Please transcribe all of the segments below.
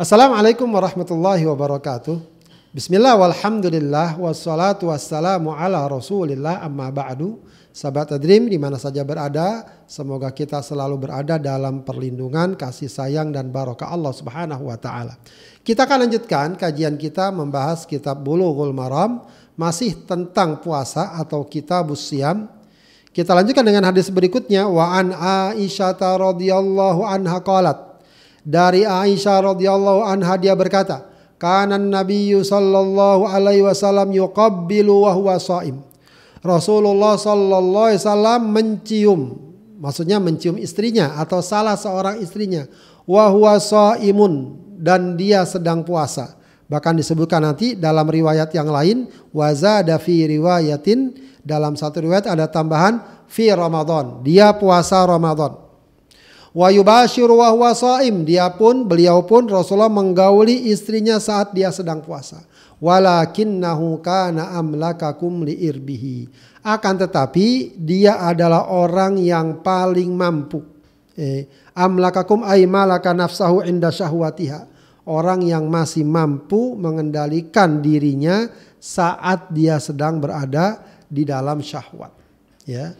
Assalamualaikum warahmatullahi wabarakatuh. Bismillah walhamdulillah wassalatu wassalamu ala rasulillah amma ba'du. Sahabat Dream di mana saja berada, semoga kita selalu berada dalam perlindungan, kasih sayang dan barokah Allah Subhanahu wa taala. Kita akan lanjutkan kajian kita membahas kitab Bulughul Maram, masih tentang puasa atau Kitabus Shiyam. Kita lanjutkan dengan hadis berikutnya, wa an Aisyah radhiyallahu anha qalat. Dari Aisyah radhiyallahu anha dia berkata, kana Nabiyyu sallallahu alaihi wasallam yuqabbilu wa huwa shaim. Rasulullah sallallahu alaihi wasallam mencium, maksudnya mencium istrinya atau salah seorang istrinya, wa huwa shaimun, dan dia sedang puasa. Bahkan disebutkan nanti dalam riwayat yang lain, wa zada fi riwayatin, dalam satu riwayat ada tambahan fi Ramadan, dia puasa Ramadan. Wa yubashiru wa huwa shaim, beliau pun Rasulullah menggauli istrinya saat dia sedang puasa. Walakinnahu kana amlakakum liirbihi, akan tetapi dia adalah orang yang paling mampu. Amlakakum ay malaka nafsahu inda syahwatiha, orang yang masih mampu mengendalikan dirinya saat dia sedang berada di dalam syahwat. Ya.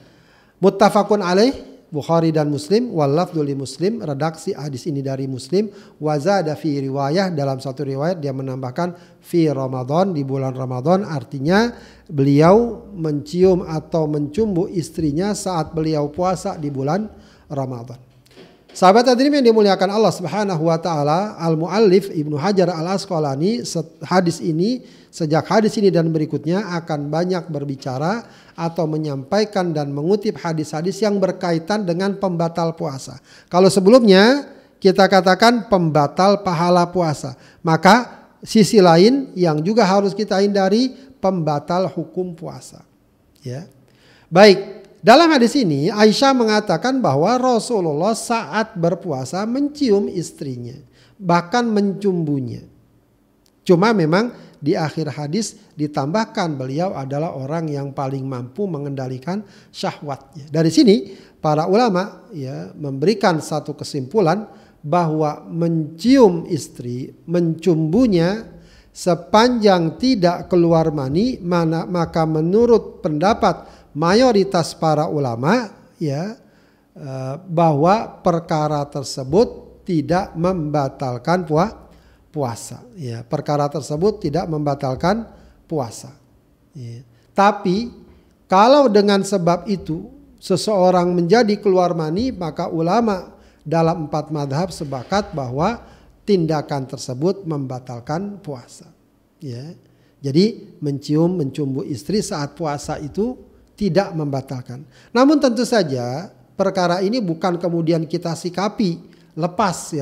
Muttafaqun alaih, Bukhari dan Muslim, wallafdhu li Muslim, redaksi hadis ini dari Muslim, wazada fi riwayah, dalam satu riwayat dia menambahkan fi Ramadan, di bulan Ramadan, artinya beliau mencium atau mencumbu istrinya saat beliau puasa di bulan Ramadan. Sahabat hadirin yang dimuliakan Allah Subhanahu wa taala, Al-Muallif Ibnu Hajar Al-Asqalani sejak hadis ini dan berikutnya akan banyak berbicara atau menyampaikan dan mengutip hadis-hadis yang berkaitan dengan pembatal puasa. Kalau sebelumnya kita katakan pembatal pahala puasa, maka sisi lain yang juga harus kita hindari pembatal hukum puasa. Ya. Baik. Dalam hadis ini Aisyah mengatakan bahwa Rasulullah saat berpuasa mencium istrinya, bahkan mencumbunya. Cuma memang di akhir hadis ditambahkan beliau adalah orang yang paling mampu mengendalikan syahwatnya. Dari sini para ulama memberikan satu kesimpulan bahwa mencium istri, mencumbunya sepanjang tidak keluar mani, maka menurut pendapat mayoritas para ulama bahwa perkara tersebut tidak membatalkan puasa. Ya, perkara tersebut tidak membatalkan puasa. Ya. Tapi kalau dengan sebab itu seseorang menjadi keluar mani, maka ulama dalam 4 mazhab sepakat bahwa tindakan tersebut membatalkan puasa. Ya. Jadi mencumbu istri saat puasa itu tidak membatalkan. Namun tentu saja perkara ini bukan kemudian kita sikapi lepas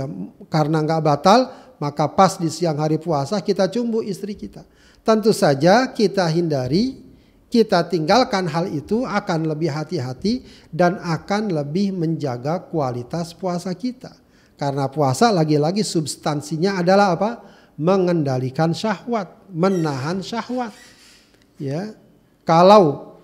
karena nggak batal maka pas di siang hari puasa kita cumbu istri kita. Tentu saja kita hindari, kita tinggalkan hal itu, akan lebih hati-hati dan akan lebih menjaga kualitas puasa kita. Karena puasa lagi-lagi substansinya adalah apa? Mengendalikan syahwat, menahan syahwat. Ya. Kalau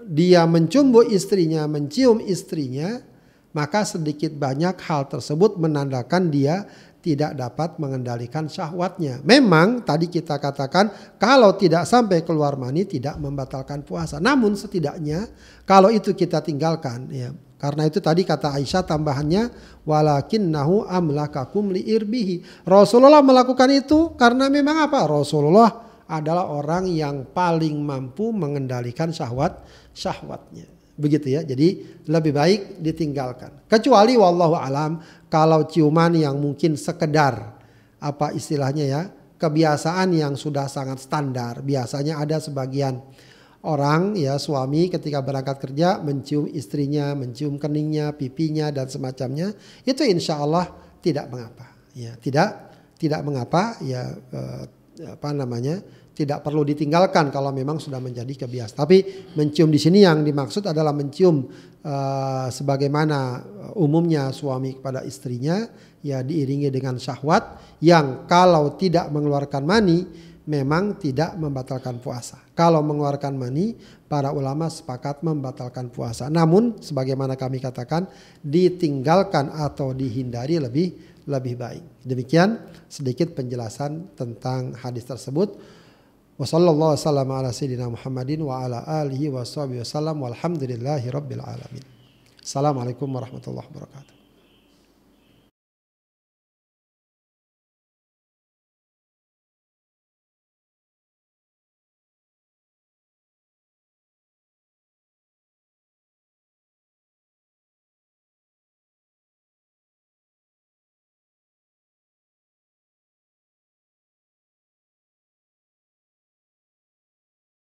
dia mencumbu istrinya, mencium istrinya, maka sedikit banyak hal tersebut menandakan dia tidak dapat mengendalikan syahwatnya. Memang tadi kita katakan kalau tidak sampai keluar mani tidak membatalkan puasa. Namun setidaknya kalau itu kita tinggalkan, karena itu tadi kata Aisyah tambahannya, walakinnahu amlakakum liirbihi. Rasulullah melakukan itu karena memang apa? Rasulullah adalah orang yang paling mampu mengendalikan syahwatnya. Begitu ya. Jadi lebih baik ditinggalkan. Kecuali wallahu alam kalau ciuman yang mungkin sekedar apa istilahnya kebiasaan yang sudah sangat standar. Biasanya ada sebagian orang suami ketika berangkat kerja mencium istrinya, mencium keningnya, pipinya dan semacamnya. Itu insya Allah tidak mengapa. Ya, tidak mengapa tidak perlu ditinggalkan kalau memang sudah menjadi kebiasaan. Tapi mencium di sini yang dimaksud adalah mencium sebagaimana umumnya suami kepada istrinya, diiringi dengan syahwat yang kalau tidak mengeluarkan mani memang tidak membatalkan puasa. Kalau mengeluarkan mani, para ulama sepakat membatalkan puasa. Namun sebagaimana kami katakan, ditinggalkan atau dihindari lebih baik. Demikian sedikit penjelasan tentang hadis tersebut. Wassallallahu wasallam ala sayyidina Muhammadin wa ala alihi wa sahbihi wasallam walhamdulillahi rabbil alamin. Assalamualaikum warahmatullahi wabarakatuh.